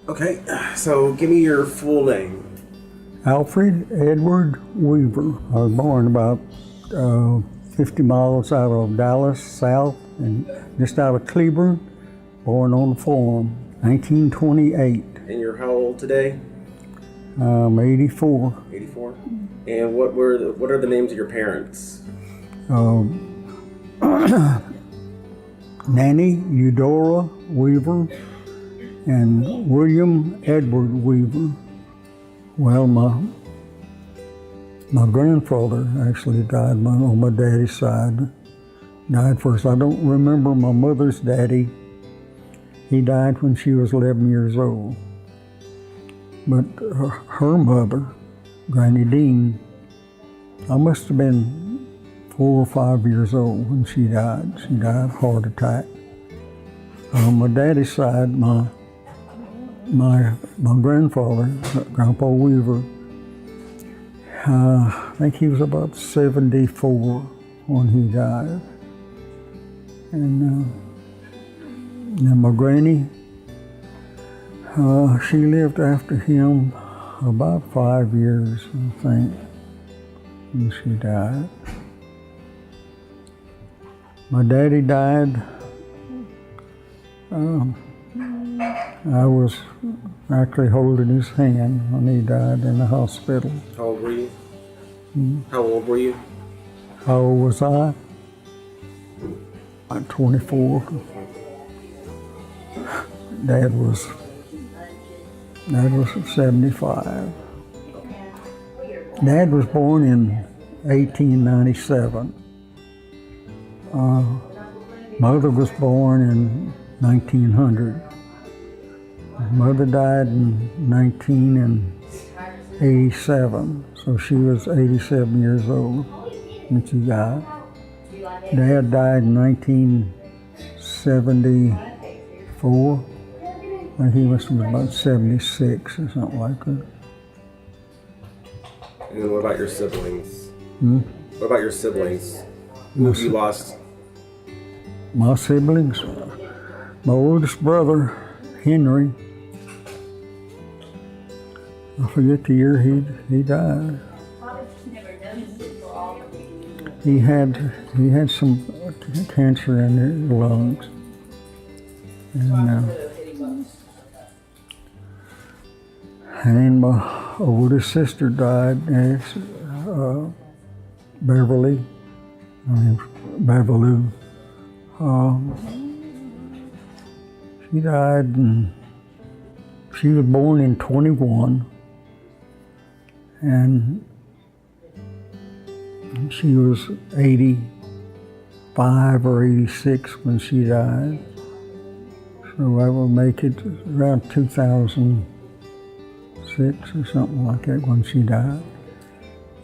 Okay, so give me your full name. Alfred Edward Weaver. I was born about 50 miles out of Dallas, south, and just out of Cleburne, born on the farm, 1928. And you're how old today? I'm 84. 84. And what are the names of your parents? Nanny Eudora Weaver and William Edward Weaver. Well, my grandfather actually died on my daddy's side. Died first. I don't remember my mother's daddy. He died when she was 11 years old. But her mother, Granny Dean, I must have been 4 or 5 years old when she died. She died of a heart attack. On my daddy's side, my grandfather, Grandpa Weaver, I think he was about 74 when he died. And then my granny, she lived after him about 5 years, I think, when she died. My daddy died. I was actually holding his hand when he died in the hospital. How old were you? How old were you? How old was I? I'm 24. Dad was 75. Dad was born in 1897. Mother was born in 1900. Mother died in 1987, so she was 87 years old when she died. Dad died in 1974. And he must have been about 76 or something like that. And what about your siblings? What about your siblings? Who have you lost? My siblings, my oldest brother, Henry, I forget the year he died. He had some cancer in his lungs. And my oldest sister died, Beverly. Beverly. She died, and she was born in 21, and she was 85 or 86 when she died. So I will make it around 2006 or something like that when she died.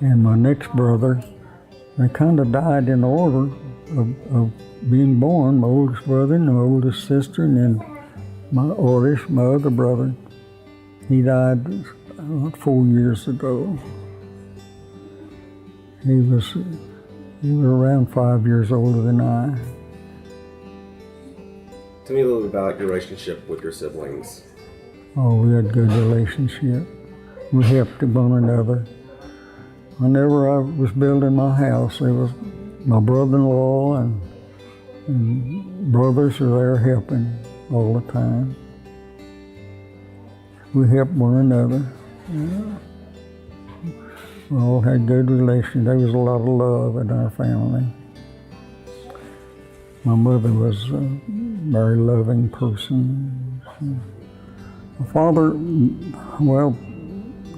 And my next brother, they kind of died in order of being born. My oldest brother and my oldest sister, and then my other brother. He died about 4 years ago. He was around 5 years older than I. Tell me a little bit about your relationship with your siblings. Oh, we had a good relationship. We helped one another. Whenever I was building my house, there was my brother-in-law and brothers were there helping all the time. We helped one another. Yeah. We all had good relations. There was a lot of love in our family. My mother was a very loving person. My father, well,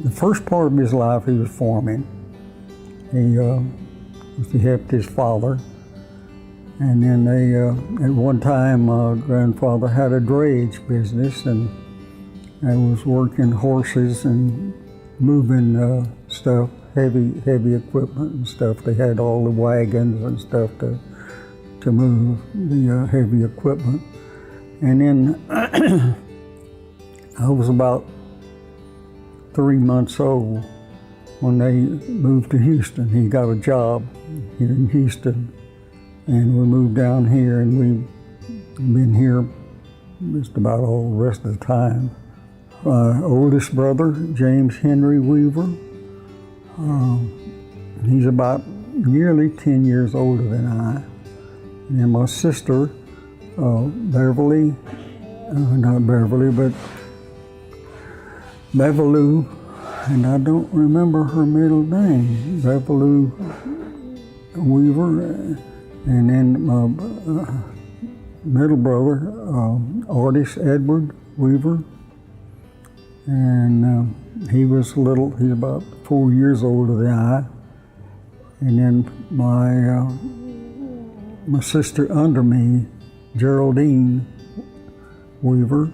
the first part of his life he was farming. He helped his father. And then at one time, my grandfather had a drayage business and was working horses and moving stuff, heavy equipment and stuff. They had all the wagons and stuff to move the heavy equipment. And then I was about 3 months old when they moved to Houston. He got a job here in Houston, and we moved down here, and we've been here just about all the rest of the time. my oldest brother, James Henry Weaver. He's about nearly 10 years older than I. And my sister, Beverly, not Beverly, but Beverly, and I don't remember her middle name, Beverly Weaver, and then my middle brother, artist Edward Weaver, and he's about 4 years older than I, and then my sister under me, Geraldine Weaver,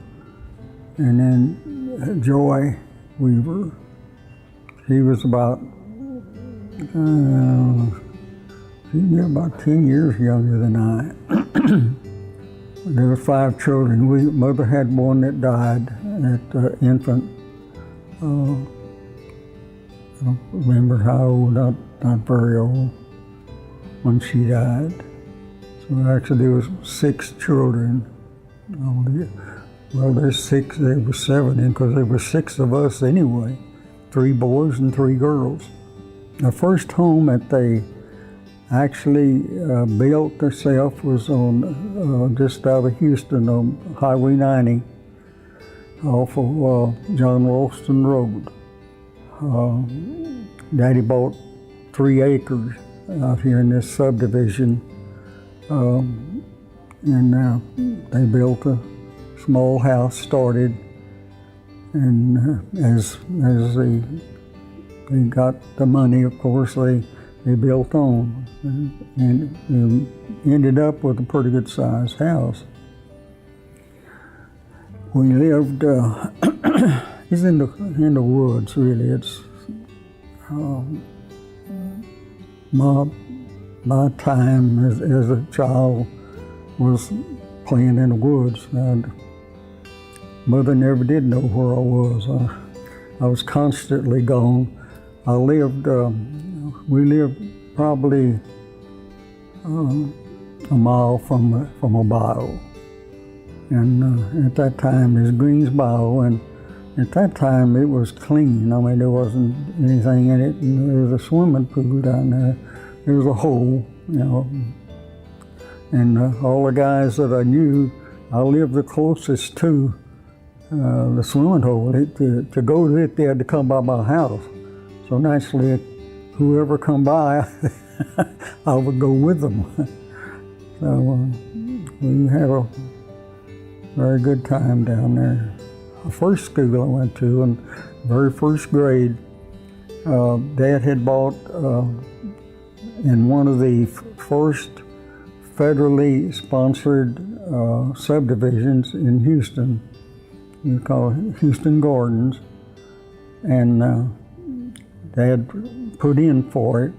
and then Joy Weaver. She was about 10 years younger than I. There were 5 children. Mother had one that died at infant. I don't remember how old, not very old, when she died. So actually there was 6 children. Well, there's 6, there were 7, because there were 6 of us anyway, 3 boys and 3 girls. The first home that they actually built themselves was on just out of Houston on Highway 90 off of John Ralston Road. Daddy bought 3 acres out here in this subdivision, and they built a small house, started, and as they got the money, of course, they built on, and ended up with a pretty good sized house. We lived, it's in the woods, really. It's my time as a child was playing in the woods. And Mother never did know where I was. I was constantly gone. We lived probably a mile from a bayou. And at that time it was Greens Bayou, and at that time it was clean. I mean, there wasn't anything in it, and there was a swimming pool down there. There was a hole, and all the guys that I knew, I lived the closest to the swimming hole. To go to it, they had to come by my house. So naturally, whoever come by, I would go with them. So we had a very good time down there. The first school I went to, in very first grade, Dad had bought in one of the first federally sponsored subdivisions in Houston. We call it Houston Gardens, and Dad put in for it.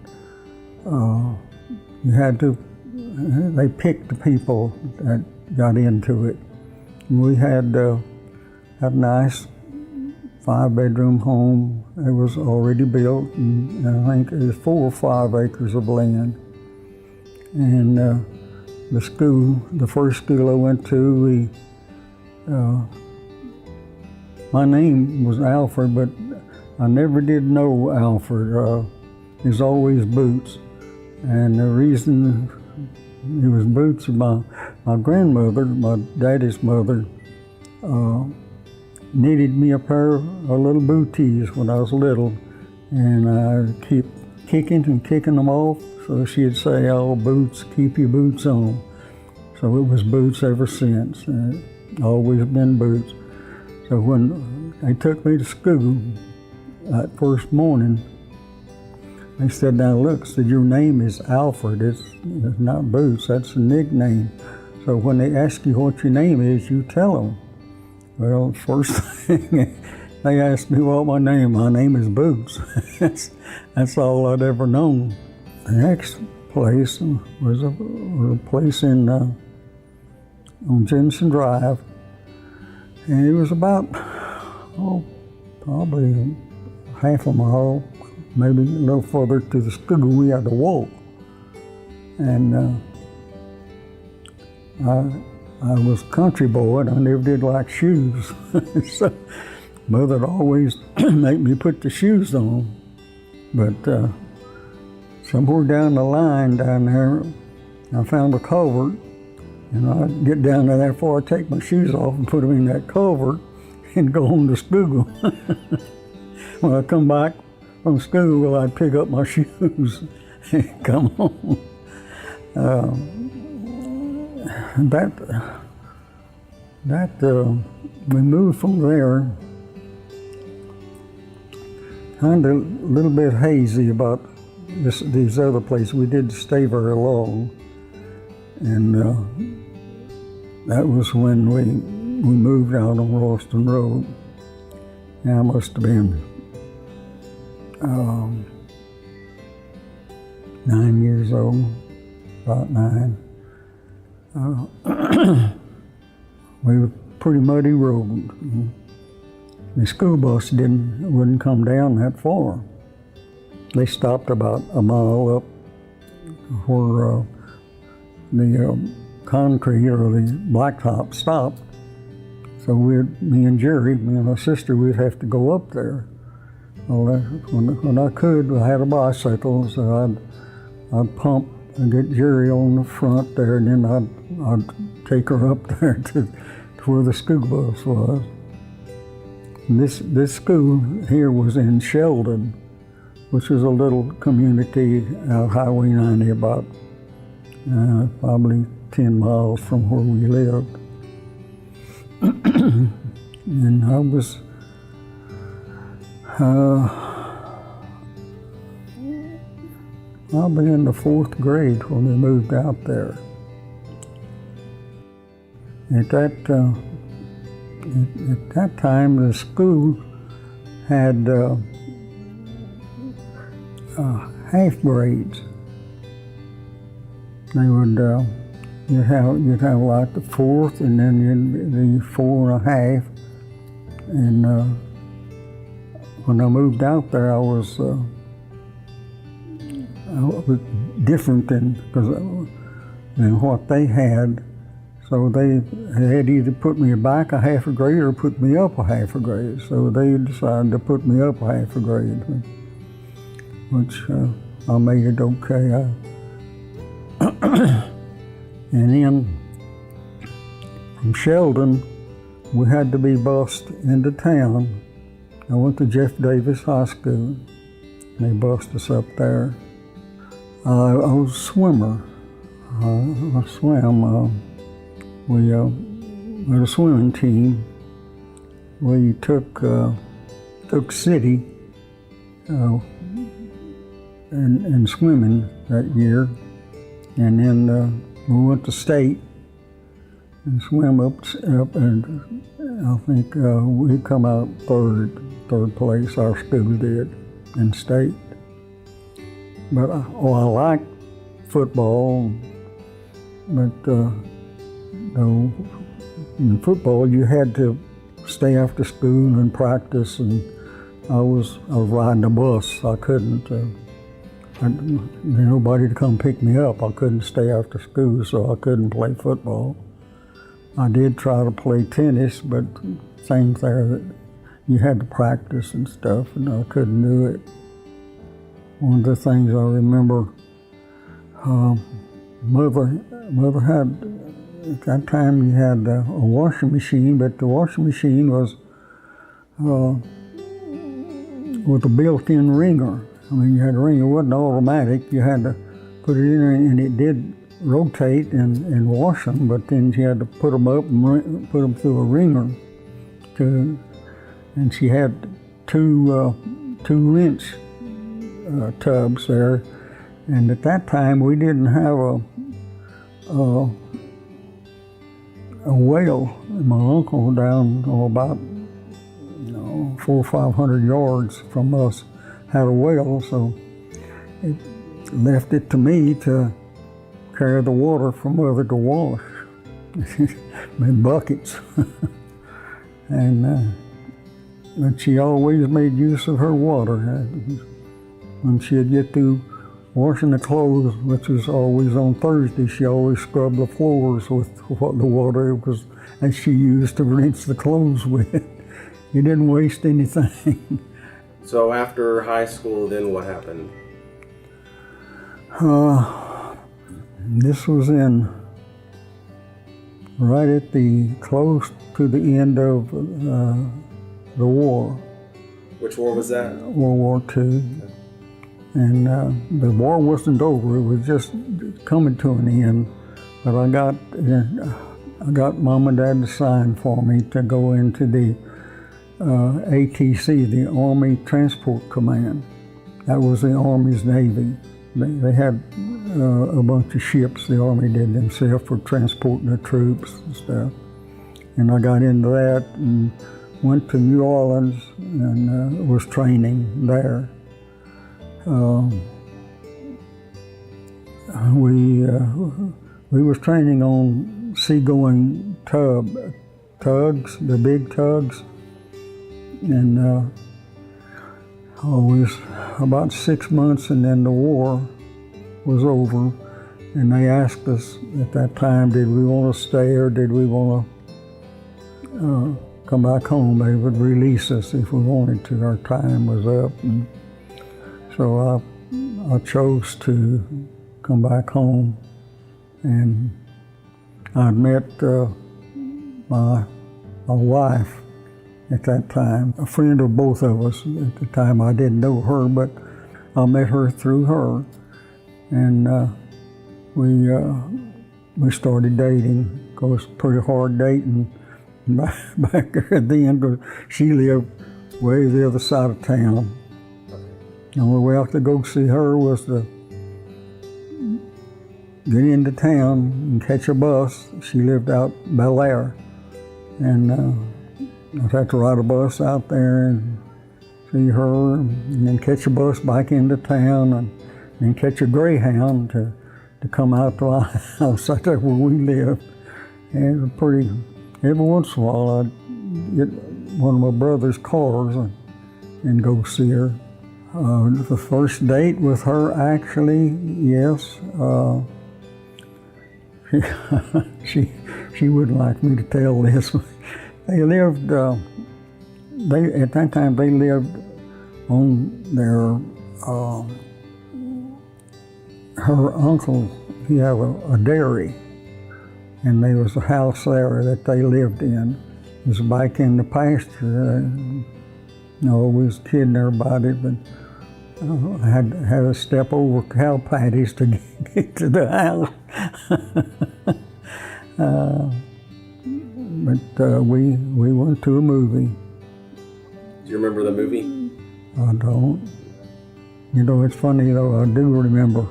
They picked the people that got into it. We had a nice 5-bedroom home. It was already built, and I think it was 4 or 5 acres of land. And the first school I went to, my name was Alfred, but I never did know Alfred. It was always Boots. And the reason it was Boots, my grandmother, my daddy's mother, knitted me a pair of little booties when I was little, and I keep kicking them off, so she'd say, "Oh, Boots, keep your boots on." So it was Boots ever since, always been Boots. So when they took me to school that first morning, they said, "Now look," said, "your name is Alfred, it's not Boots, that's a nickname. So when they ask you what your name is, you tell them." Well, first thing, they asked me what my name is Boots. That's all I'd ever known. The next place was a place on Jensen Drive, and it was about, probably half a mile, maybe a little further to the school. We had to walk, and I was country boy, and I never did like shoes. So Mother'd always make me put the shoes on, but somewhere down the line down there, I found a culvert, and I'd get down there before I take my shoes off and put them in that culvert and go home to school. When I come back from school, I'd pick up my shoes and come home. We moved from there, kind of a little bit hazy about these other places. We didn't stay very long, and that was when we moved out on Ralston Road. And I must have been 9 years old, about 9. We were pretty muddy road. The school bus wouldn't come down that far. They stopped about a mile up where the concrete or the blacktop stopped. So me and Jerry, me and my sister, we'd have to go up there. Well, when I could, I had a bicycle, so I'd pump and get Jerry on the front there, and then I'd take her up there to where the school bus was. And this school here was in Sheldon, which was a little community out Highway 90, about probably 10 miles from where we lived. And I'll be in the 4th grade when we moved out there. At that time, the school had half grades. They would you'd have like the 4th, and then the 4.5. And when I moved out there, I was different than what they had. So they had either put me back a half a grade or put me up a half a grade. So they decided to put me up a half a grade, which I made it okay. And then from Sheldon, we had to be bused into town. I went to Jeff Davis High School. They bused us up there. I was a swimmer. I swam. We had a swimming team. We took city in swimming that year, and then we went to state and swam up, and I think we come out third place. Our school did in state. But I liked football, but in football you had to stay after school and practice, and I was riding a bus. I couldn't. Nobody to come pick me up. I couldn't stay after school, so I couldn't play football. I did try to play tennis, but same there. You had to practice and stuff, and I couldn't do it. One of the things I remember, mother had, at that time you had a washing machine, but the washing machine was with a built-in wringer. I mean, you had a wringer. It wasn't automatic. You had to put it in there, and it did rotate and wash them, but then you had to put them up and put them through a wringer. And she had two rinse tubs there, and at that time we didn't have a well. My uncle down about 400 or 500 yards from us had a well, so it left it to me to carry the water for Mother to wash in buckets. And but she always made use of her water. When she'd get through washing the clothes, which was always on Thursday, she always scrubbed the floors with what the water was, and she used to rinse the clothes with. he didn't waste anything. So after high school, then what happened? This was right at the close to the end of the war. Which war was that? World War II. And the war wasn't over, it was just coming to an end. But I got Mom and Dad to sign for me to go into the ATC, the Army Transport Command. That was the Army's Navy. They had a bunch of ships the Army did themselves for transporting the troops and stuff. And I got into that and went to New Orleans and was training there. We was training on seagoing tugs, the big tugs, and it was about 6 months, and then the war was over, and they asked us at that time, did we want to stay or did we want to come back home? They would release us if we wanted to. Our time was up, and so I chose to come back home, and I'd met my wife at that time, a friend of both of us. At the time I didn't know her, but I met her through her, and we started dating. Of course, pretty hard dating back at the end, because she lived way the other side of town. The only way I could go see her was to get into town and catch a bus. She lived out Bel Air, and I'd have to ride a bus out there and see her, and then catch a bus back into town, and then catch a Greyhound to come out to our house right there where we lived. And it was pretty. Every once in a while, I'd get one of my brother's cars and go see her. The first date with her, actually, yes. She wouldn't like me to tell this. They lived, at that time, they lived on their, her uncle, he had a dairy, and there was a house there that they lived in. It was back in the pasture. We was kidding everybody, but I had to step over cow patties to get to the house. But we went to a movie. Do you remember the movie? I don't. You know, it's funny though, I do remember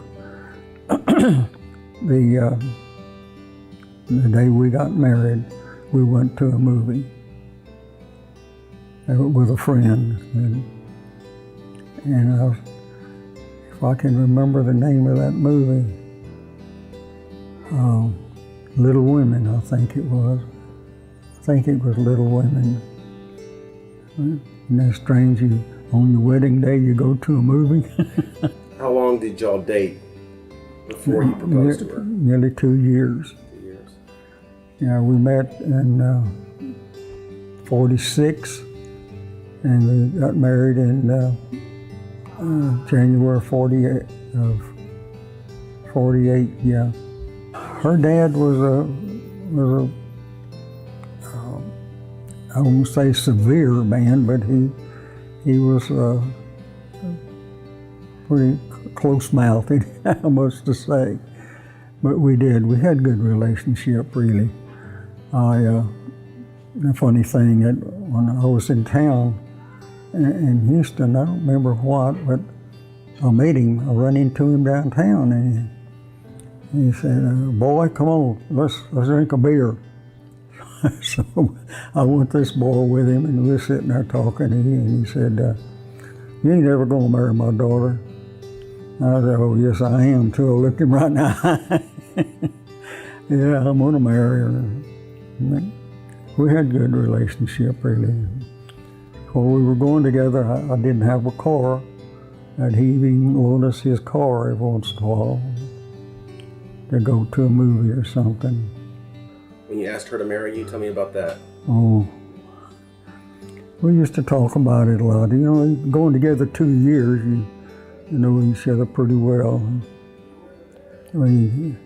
the day we got married, we went to a movie with a friend. And if I can remember the name of that movie, Little Women, I think it was. I think it was Little Women. Isn't that strange? On your wedding day, you go to a movie? How long did y'all date before you proposed to her? Nearly 2 years. 2 years. Yeah, we met in 46, and we got married in January 48 of 48. Yeah, her dad was a I won't say severe man, but he was pretty close-mouthed, I must to say. But we had a good relationship, really. The funny thing, when I was in town in Houston, I don't remember what, but I met him. I run into him downtown, and he said, "Boy, come on, let's drink a beer." So I went this bar with him, and we were sitting there talking, and he said, "You ain't ever gonna marry my daughter." I said, "Oh, yes, I am," too. I looked him right in the eye. Yeah, I'm gonna marry her. And we had a good relationship, really. When we were going together, I didn't have a car, and he even loaned us his car every once in a while to go to a movie or something. When you asked her to marry you, tell me about that. Oh, We used to talk about it a lot. You know, going together 2 years, you know each other pretty well. We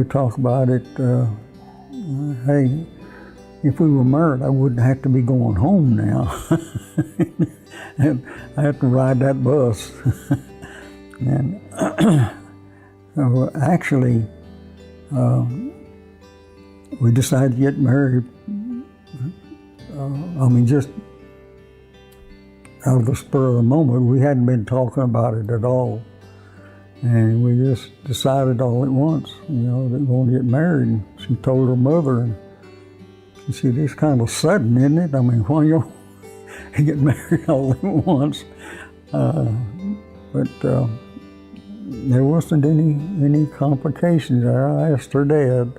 talk about it. Hey, if we were married, I wouldn't have to be going home now. I have to ride that bus. And actually, we decided to get married. Just out of the spur of the moment. We hadn't been talking about it at all. And we just decided all at once, you know, that we want to get married. And she told her mother, and she said, "It's kind of sudden, isn't it? I mean, why you get married all at once?" But there wasn't any complications there. I asked her dad,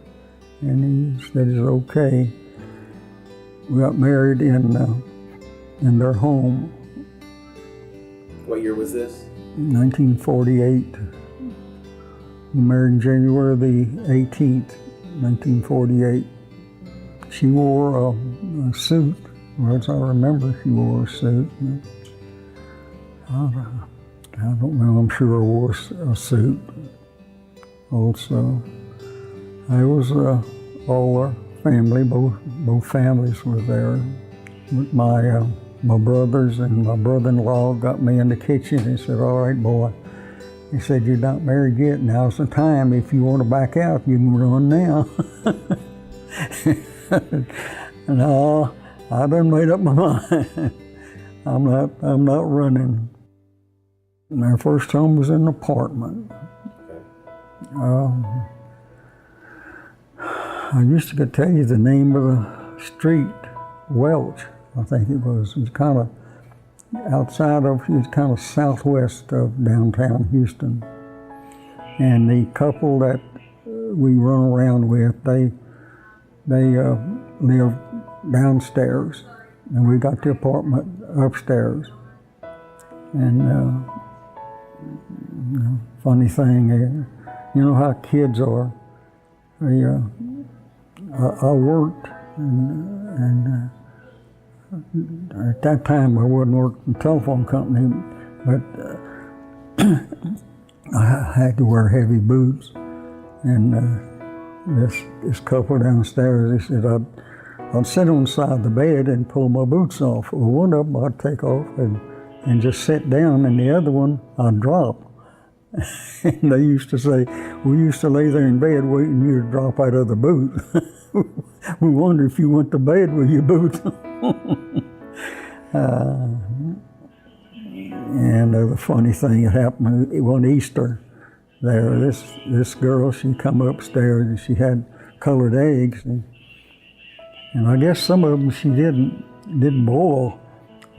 and he said it's okay. We got married in their home. What year was this? 1948. We married January the 18th, 1948. She wore a suit. Well, as I remember, she wore a suit. I don't know, I'm sure I wore a suit also. I was all our family, both families were there. My brothers and my brother-in-law got me in the kitchen. He said, "All right, boy." He said, "You're not married yet. Now's the time. If you want to back out, you can run now." No, I done made up my mind. I'm not running. My first home was an apartment. I used to tell you the name of the street, Welch, I think it was. It was kind of outside of, it was kind of southwest of downtown Houston. And the couple that we run around with, they lived downstairs, and we got the apartment upstairs. And funny thing, you know how kids are. I worked, and at that time I wasn't working in a telephone company, but I had to wear heavy boots. And this couple downstairs, they said I'd sit on the side of the bed and pull my boots off. Well, one of them I'd take off and just sit down, and the other one I'd drop. And they used to say, "We used to lay there in bed waiting you to drop out of the boot." We wonder if you went to bed with your boots on. And the funny thing that happened one Easter there, this girl, she come upstairs and she had colored eggs, and I guess some of them she didn't boil.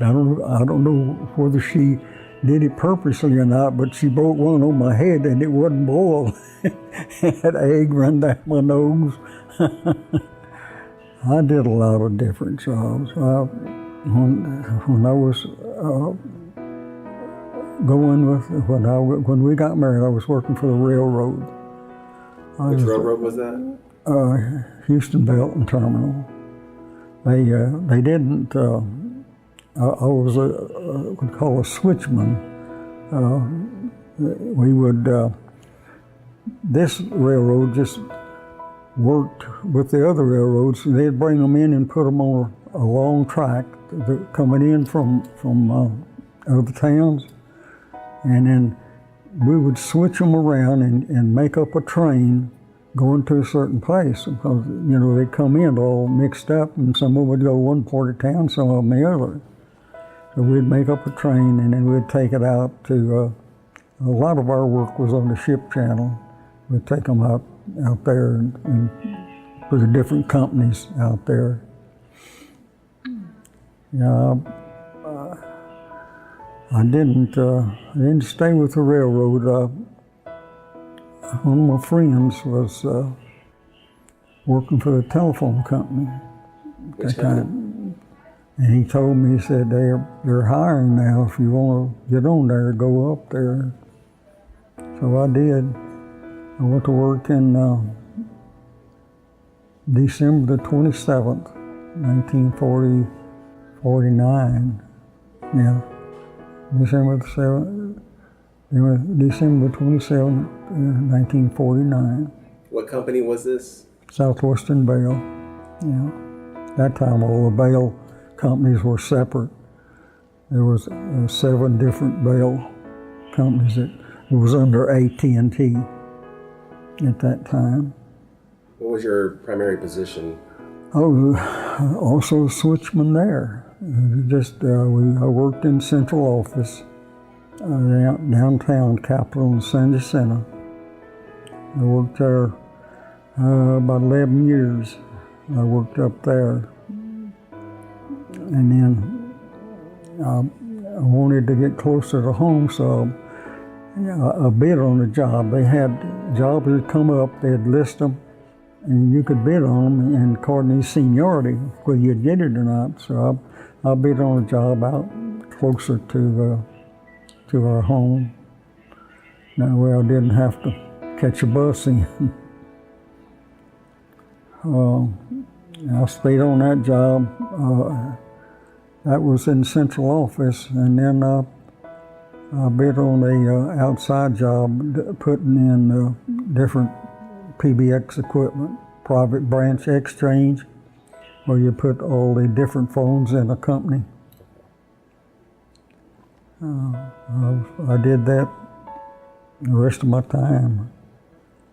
I don't know whether she did it purposely or not, but she broke one on my head and it wasn't boiled. That egg run down my nose. I did a lot of different jobs. When I was when we got married, I was working for the railroad. Which railroad was that? Houston Belt and Terminal. They didn't. I was what we call a switchman. We would. This railroad just worked with the other railroads. They'd bring them in and put them on a long track coming in from other towns, and then we would switch them around and make up a train going to a certain place, because they'd come in all mixed up, and some of them would go one part of town, some of them the other. So we'd make up a train, and then we'd take it out to. A lot of our work was on the ship channel. We'd take them out there and for the different companies out there. I didn't stay with the railroad. One of my friends was working for the telephone company at that time. And he told me, he said, they're hiring now. If you want to get on there, go up there. So I did. I went to work in December the 27th, 1940, 49. Yeah, December the 7th, December 27th, 1949. What company was this? Southwestern Bell. Yeah. That time all the Bell companies were separate. There was 7 different Bell companies that was under AT&T at that time. What was your primary position? I was also a switchman there. I worked in central office, downtown Capitol and San Jacinto. I worked there about 11 years. I worked up there. And then I wanted to get closer to home, so I bid on the job. They had jobs that come up, they'd list them, and you could bid on them, and according to seniority, whether you'd get it or not. So I bid on a job out closer to our home. That way I didn't have to catch a bus in. I stayed on that job. That was in central office, and then I bid on a outside job putting in different PBX equipment, private branch exchange, where you put all the different phones in a company. I did that the rest of my time.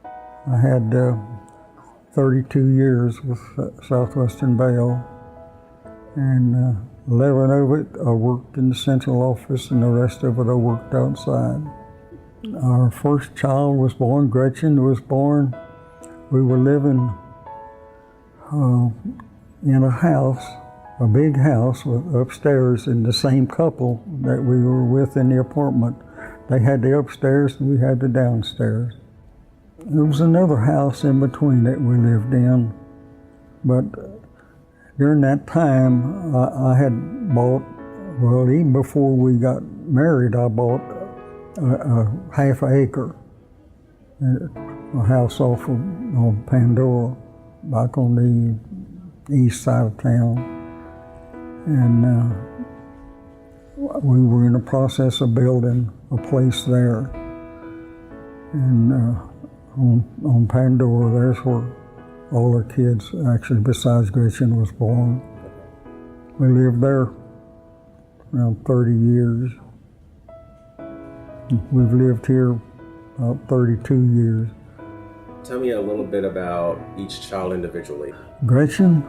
I had 32 years with Southwestern Bell, and 11 of it I worked in the central office, and the rest of it I worked outside. Our first child was born, Gretchen was born. We were living in a house, a big house with upstairs, and the same couple that we were with in the apartment. They had the upstairs and we had the downstairs. There was another house in between that we lived in, but during that time I had bought, well, even before we got married, I bought a half acre, a house off on Pandora, back on the east side of town. And we were in the process of building a place there. And on Pandora, there's where all our kids, actually besides Gretchen, was born. We lived there around 30 years. We've lived here about 32 years. Tell me a little bit about each child individually. Gretchen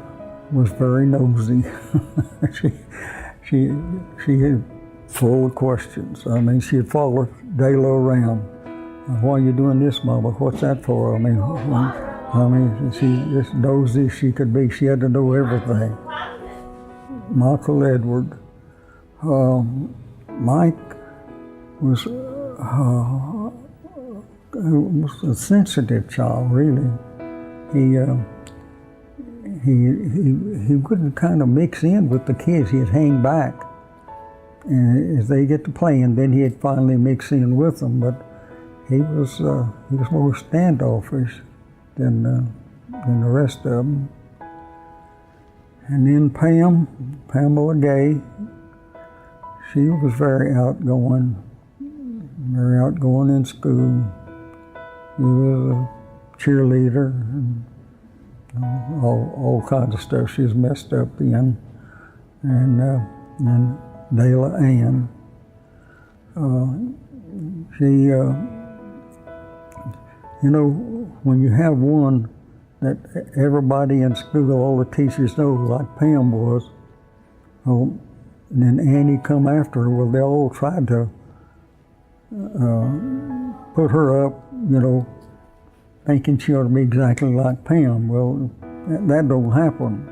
was very nosy. she had full of questions. I mean, she'd follow Dayla around. Why are you doing this, Mama? What's that for? I mean, she just nosy as she could be. She had to know everything. Michael Edward. Mike was a sensitive child, really. He wouldn't kind of mix in with the kids. He'd hang back, and as they get to playing, then he'd finally mix in with them. But he was more standoffish than the rest of them. And then Pamela Gay, she was very outgoing in school. She was a cheerleader and all kinds of stuff she was messed up in. And Dayla Ann, when you have one that everybody in school, all the teachers know, like Pam was, and then Annie come after her, well, they all tried to put her up, thinking she ought to be exactly like Pam. Well, that don't happen.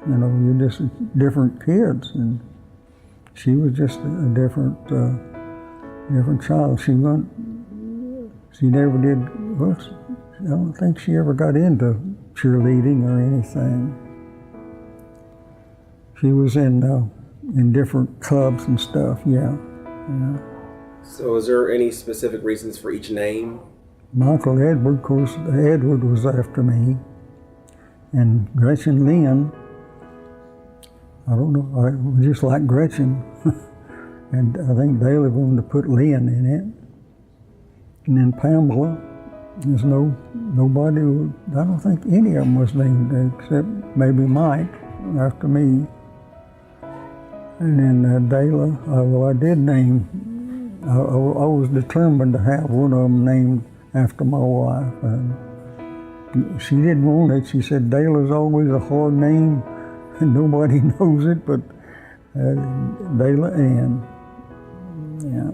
You're just different kids, and she was just a different child. She never did, well, I don't think she ever got into cheerleading or anything. She was in different clubs and stuff, yeah. So is there any specific reasons for each name? Michael Edward, of course, Edward was after me. And Gretchen Lynn I don't know, we just like Gretchen. And I think Daly wanted to put Lynn in it. And then Pamela, there's nobody, I don't think any of them was named except maybe Mike after me. And then Dayla, well, I did name, I was determined to have one of them named after my wife. And she didn't want it. She said, Dayla's always a hard name and nobody knows it, but Dayla Ann. Yeah.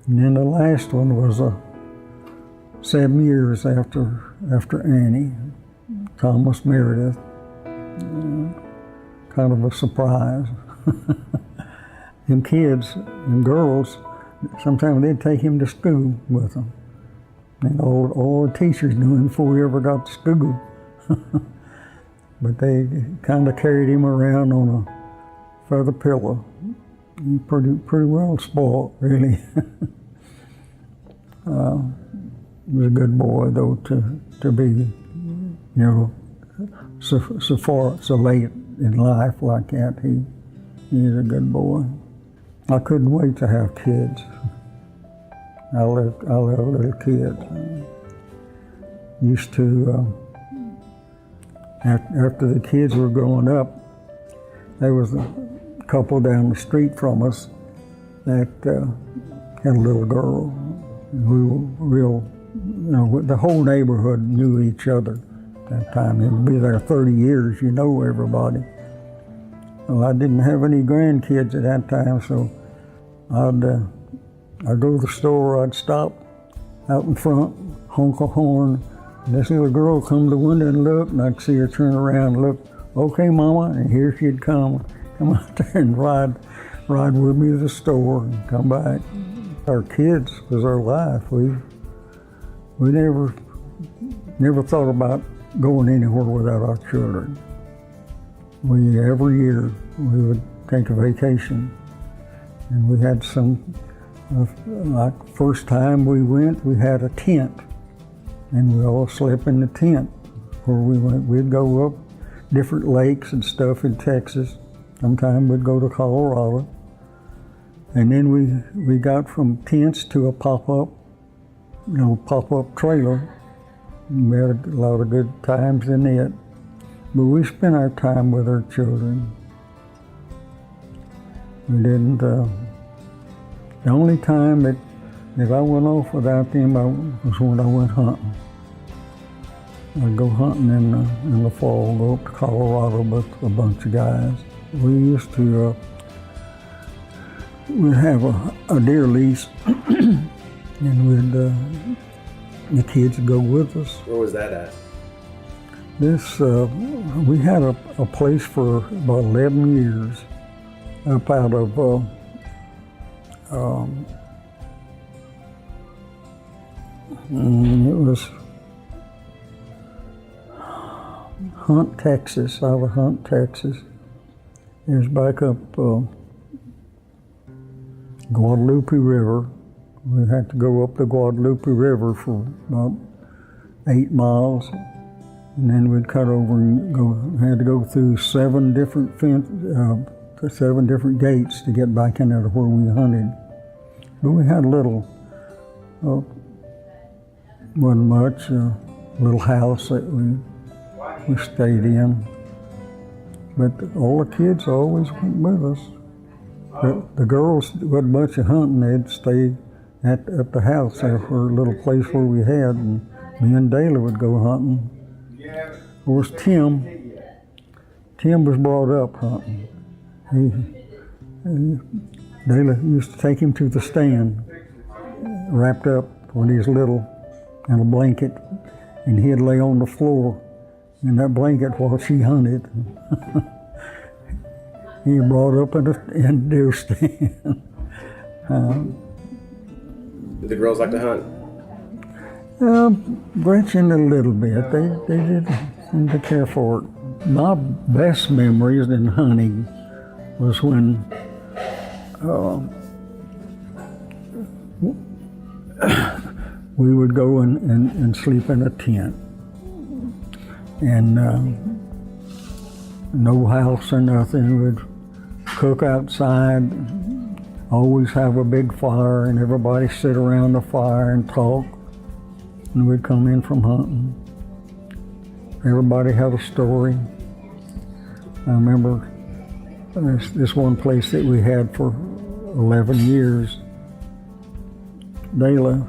And then the last one was 7 years after Annie, Thomas Meredith. Kind of a surprise. Them kids and girls, sometimes they'd take him to school with them. And all the teachers knew him before he ever got to school. But they kind of carried him around on a feather pillow. He pretty well spoiled, really. He was a good boy, though, to be, so late in life like that. He's a good boy. I couldn't wait to have kids. I love little kids. Used to, after the kids were growing up, there was a couple down the street from us that had a little girl. We were real, the whole neighborhood knew each other at that time. It'd be there 30 years, you know everybody. Well, I didn't have any grandkids at that time, so I'd go to the store, I'd stop out in front, honk a horn, and this little girl come to the window and look, and I'd see her turn around and look, okay, Mama, and here she'd come out there and ride with me to the store and come back. Our kids was our life. We never thought about going anywhere without our children. Every year we would take a vacation, and we had like first time we went, we had a tent, and we all slept in the tent where we went. We'd go up different lakes and stuff in Texas. Sometimes we'd go to Colorado. And then we got from tents to a pop-up trailer. We had a lot of good times in it. But we spent our time with our children. We didn't, the only time that I went off without them was when I went hunting. I'd go hunting in the fall, go up to Colorado with a bunch of guys. We used to, we'd have a deer lease, and the kids would go with us. Where was that at? We had a place for about 11 years up out of it was Hunt, Texas, out of Hunt, Texas. It was back up Guadalupe River. We had to go up the Guadalupe River for about 8 miles, and then we'd cut over and had to go through 7 different gates to get back into where we hunted. But we had a little, wasn't much, little house that we stayed in. But all the kids always went with us. The girls wasn't much of hunting. They'd stay at the house there for a little place where we had, and me and Dayla would go hunting. Of course, Tim was brought up hunting. Dayla used to take him to the stand, wrapped up when he was little in a blanket, and he'd lay on the floor in that blanket while she hunted. He brought up in a deer stand. Did the girls like to hunt? Gretchen a little bit. They didn't seem to care for it. My best memories in hunting was when we would go and sleep in a tent. And no house or nothing. We'd cook outside, always have a big fire, and everybody sit around the fire and talk. And we'd come in from hunting. Everybody had a story. I remember this one place that we had for 11 years. Dayla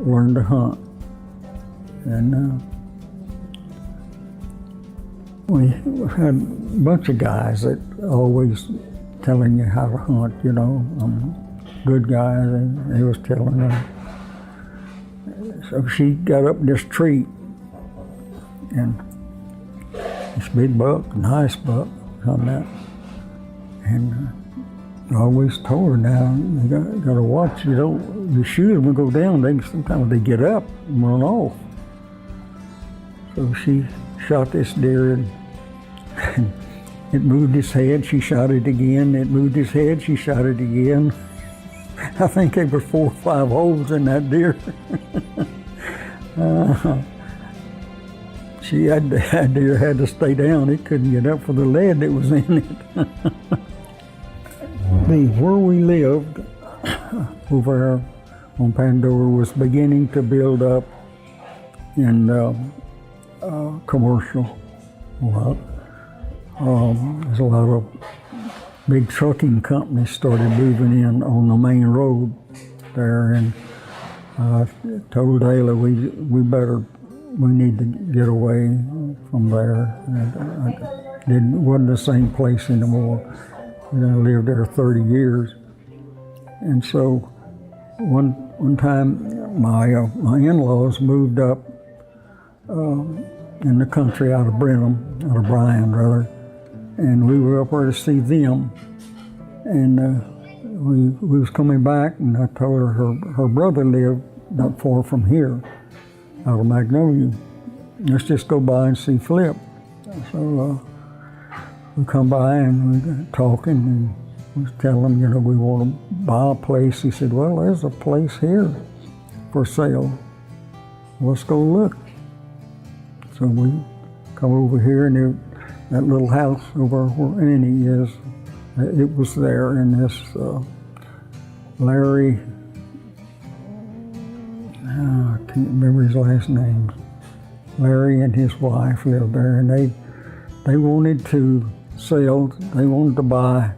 learned to hunt. And we had a bunch of guys that always telling you how to hunt, you know, good guys, and they was telling her. So she got up this tree, and this big buck, nice buck, on that, and I always told her, now you got to watch. You shoot them and go down. Sometimes they get up and run off. So she shot this deer, and it moved its head. She shot it again. It moved its head. She shot it again. I think there were 4 or 5 holes in that deer. That deer had to stay down. It couldn't get up for the lead that was in it. Where we lived over on Pandora was beginning to build up in commercial a lot. There's a lot of big trucking companies started moving in on the main road there, and told Ayla we need to get away from there. It wasn't the same place anymore. I lived there 30 years, and so one time my in-laws moved up in the country out of Bryan rather, and we were up there to see them, and we was coming back, and I told her brother lived not far from here, out of Magnolia. Let's just go by and see Flip. So we come by and we got talking, and we was telling him, we want to buy a place. He said, well, there's a place here for sale. Let's go look. So we come over here, and that little house over where Annie is, it was there, and this Larry, I can't remember his last name. Larry and his wife lived there, and they wanted to sell. They wanted to buy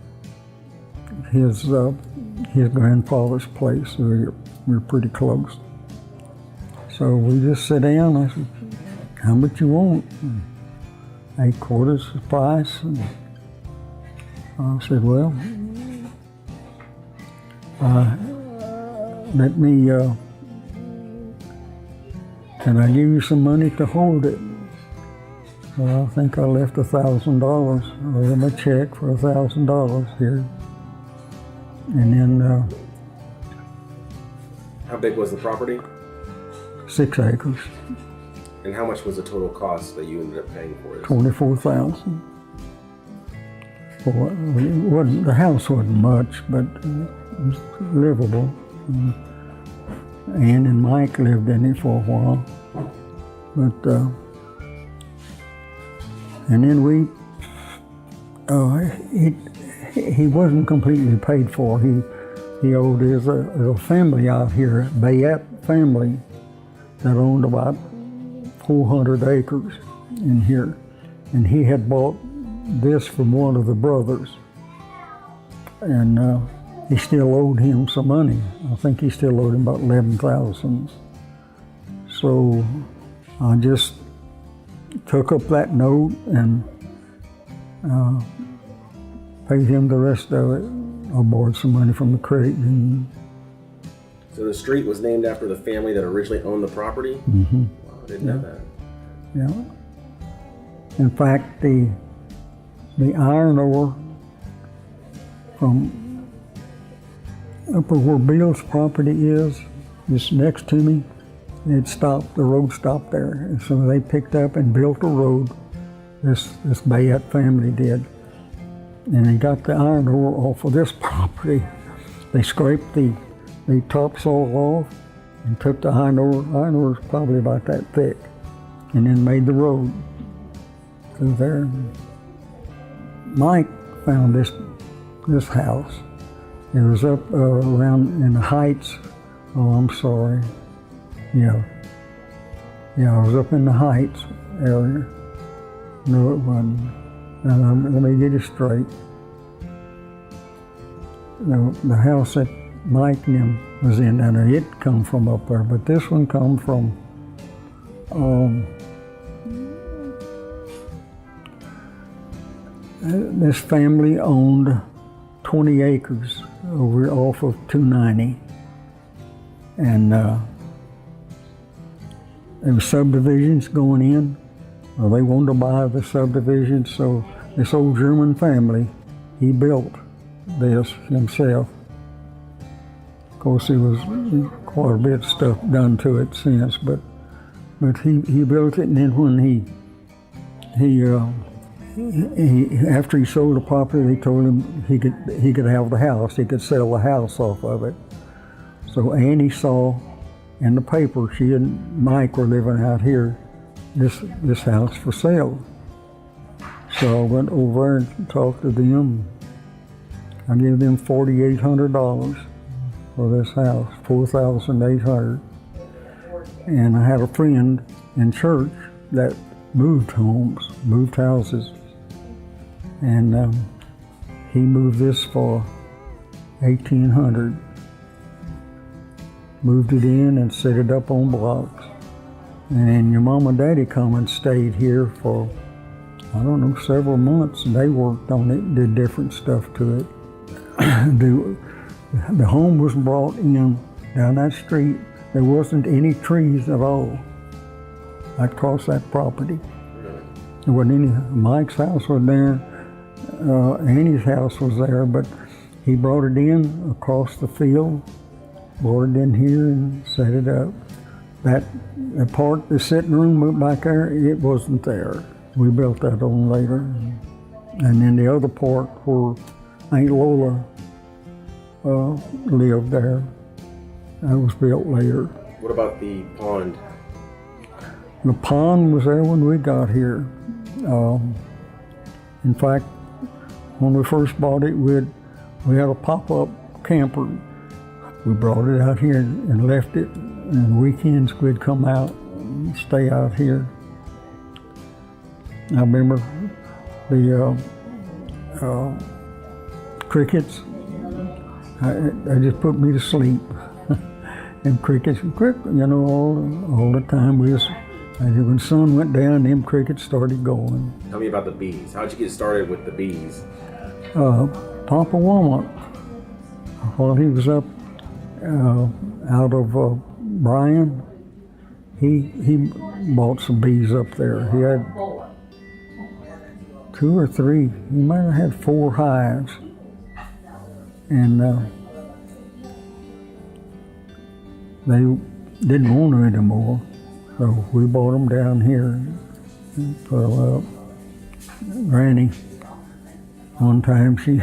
his grandfather's place. We were pretty close. So we just sat down. I said, how much you want? 8/4 the price. And I said, well, let me, can I give you some money to hold it? Well, I think I left $1,000. I wrote him a check for $1,000 here. And then... How big was the property? 6 acres. And how much was the total cost that you ended up paying for it? $24,000. Well, the house wasn't much, but it was livable. Ann and Mike lived in it for a while. But, and then he wasn't completely paid for. He owed a family out here, Bayette family, that owned about 400 acres in here. And he had bought this from one of the brothers. And he still owed him some money. I think he still owed him about $11,000. So I just took up that note and paid him the rest of it. I borrowed some money from the credit union. So the street was named after the family that originally owned the property? Mm-hmm. Wow, I didn't know that. Yeah. In fact, the iron ore from up where Bill's property is, just next to me, the road stopped there. And so they picked up and built a road, this Bayette family did. And they got the iron ore off of this property. They scraped the topsoil off and took the iron ore. Iron ore was probably about that thick, and then made the road through there. Mike found this house. It was up around in the Heights. Oh, I'm sorry. Yeah, it was up in the Heights area. No, it wasn't. Let me get it straight. The house that Mike and him was in, and it come from up there, but this one come from this family owned 20 acres over off of 290, and there were subdivisions going in. Well, they wanted to buy the subdivision, so this old German family, he built this himself. Of course, there was quite a bit of stuff done to it since, but he built it, and then when he after he sold the property, they told him he could have the house. He could sell the house off of it. So Annie saw in the paper she and Mike were living out here, this house for sale. So I went over and talked to them. I gave them $4,800 for this house, $4,800. And I had a friend in church that moved houses. And he moved this for $1,800. Moved it in and set it up on blocks. And then your mom and daddy come and stayed here for, I don't know, several months. They worked on it, did different stuff to it. The home was brought in down that street. There wasn't any trees at all across that property. There wasn't any. Mike's house was there, Annie's house was there, but he brought it in across the field, brought it in here and set it up. The sitting room back there, it wasn't there. We built that on later. And then the other part where Aunt Lola lived there, that was built later. What about the pond? The pond was there when we got here. In fact, when we first bought it, we had a pop-up camper. We brought it out here and left it. And weekends we'd come out and stay out here. I remember the crickets. They just put me to sleep. And crickets, all the time when the sun went down, them crickets started going. Tell me about the bees. How'd you get started with the bees? Papa Womack, while he was up out of Bryan, he bought some bees up there. He had 2 or 3, he might have had 4 hives. And they didn't want them anymore. So we brought them down here and put them up. Granny, one time she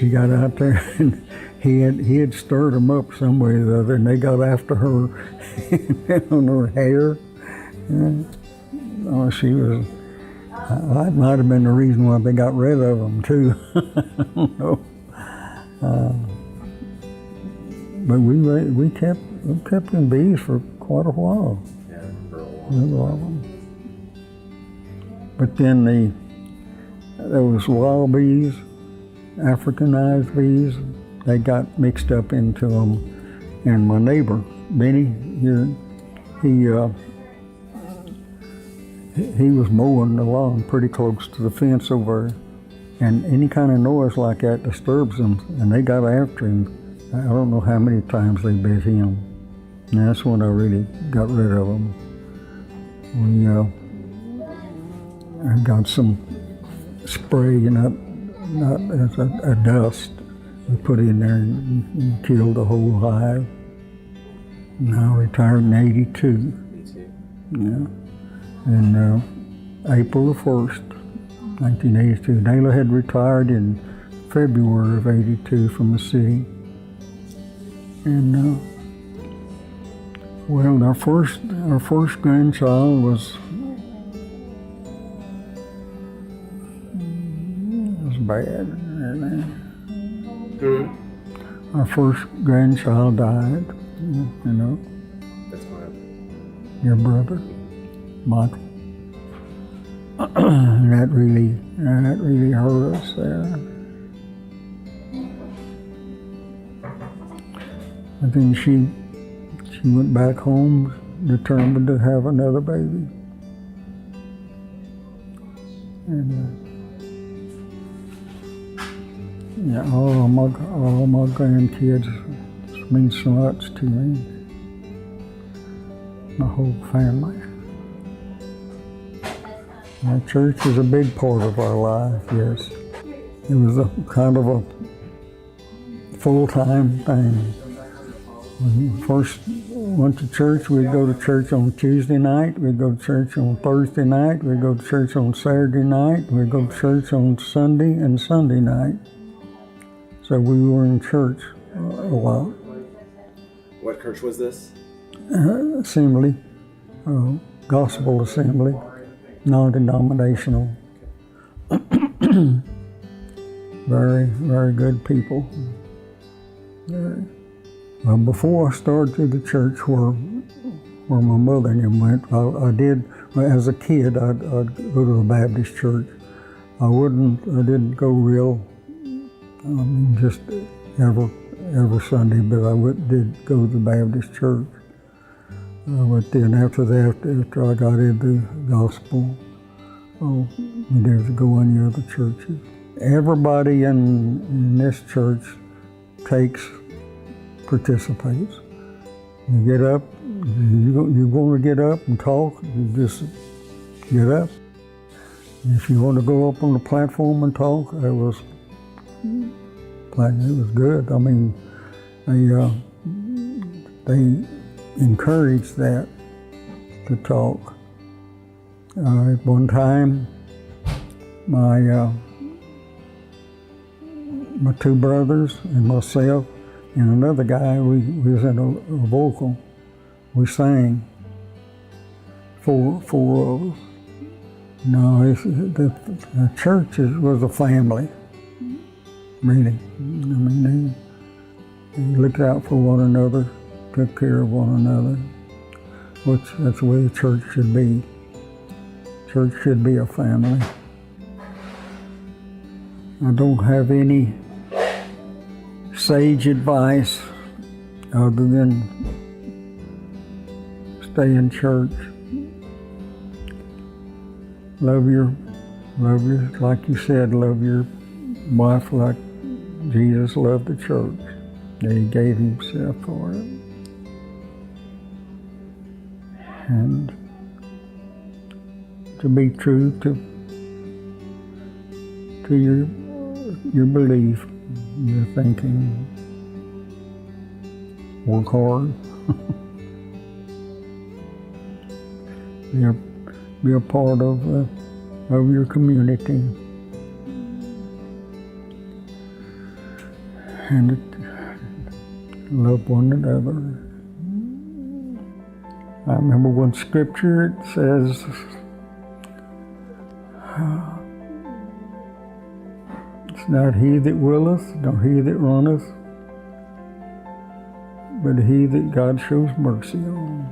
got out there and he had stirred them up somewhere or the other, and they got after her on her hair. She was. That might have been the reason why they got rid of them too. I don't know. But we kept them bees for quite a while. Yeah, for a while. But then there was wild bees, Africanized bees. They got mixed up into them. And my neighbor, Benny, he was mowing the lawn pretty close to the fence over there. And any kind of noise like that disturbs them, and they got after him. I don't know how many times they bit him. And that's when I really got rid of them. I got some spray, not as a dust. We put in there and killed the whole hive. And I retired in '82. Yeah. And April 1st, 1982. Naylor had retired in February of '82 from the city. And our first grandchild was bad. Really. Hmm. Our first grandchild died, you know, That's fine. your brother, Michael. That really hurt us there. But then she went back home, determined to have another baby. And yeah, all my grandkids mean so much to me. My whole family. Our church is a big part of our life, yes. It was a kind of a full-time thing. When we first went to church, we'd go to church on Tuesday night, we'd go to church on Thursday night, we'd go to church on Saturday night, we'd go to church on Sunday and Sunday night. So we were in church a lot. What church was this? Assembly, gospel assembly, non-denominational. Very, very good people. Very. Well, before I started the church where my mother and them went, I did, as a kid, I'd go to the Baptist church. I didn't go real, just every Sunday, but did go to the Baptist church. But then after that, after I got into the gospel, we didn't go any other churches. Everybody in this church participates. You get up, you want to get up and talk, you just get up. If you want to go up on the platform and talk, it was good. I mean, they encouraged that, to talk. At one time, my two brothers and myself and another guy, we was in a vocal. We sang, four of us. No, the church was a family, really. I mean, they looked out for one another, took care of one another, which that's the way the church should be. Church should be a family. I don't have any sage advice other than stay in church. Love your, like you said, love your wife like Jesus loved the church. That he gave himself for it. And to be true to your belief, your thinking. Work hard. Be a part of your community. And love one another. I remember one scripture, it says, it's not he that willeth, nor he that runneth, but he that God shows mercy on.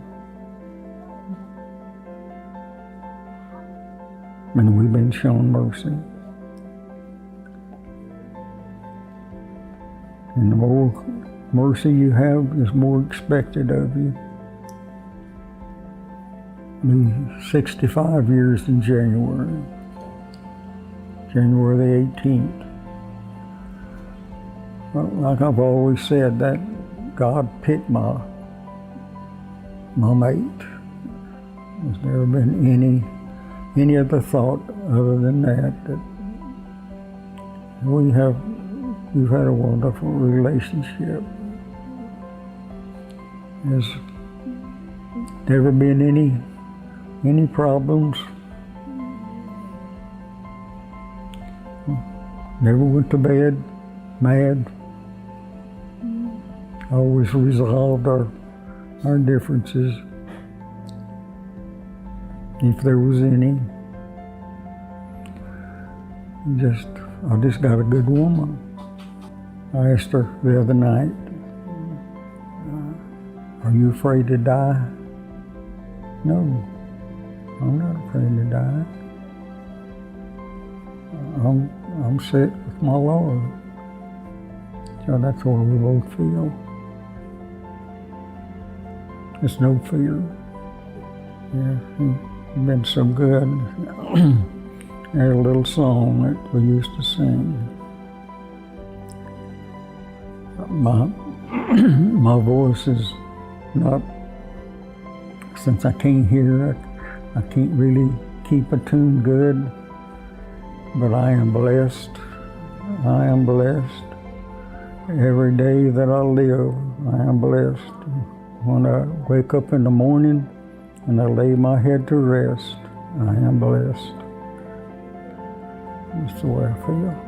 And we've been shown mercy. And the more mercy you have, is more expected of you. I'll be 65 years in January the 18th. Well, like I've always said, that God picked my mate. There's never been any other thought other than that we've had a wonderful relationship. There's never been any problems. Never went to bed mad. Always resolved our differences, if there was any. Just I just got a good woman. I asked her the other night, are you afraid to die? No, I'm not afraid to die. I'm set with my Lord. So that's what we both feel. There's no fear. Yeah, he's been so good. There's a little song that we used to sing. My voice is not, since I can't hear it, I can't really keep a tune good, but I am blessed. I am blessed. Every day that I live, I am blessed. When I wake up in the morning and I lay my head to rest, I am blessed. That's the way I feel.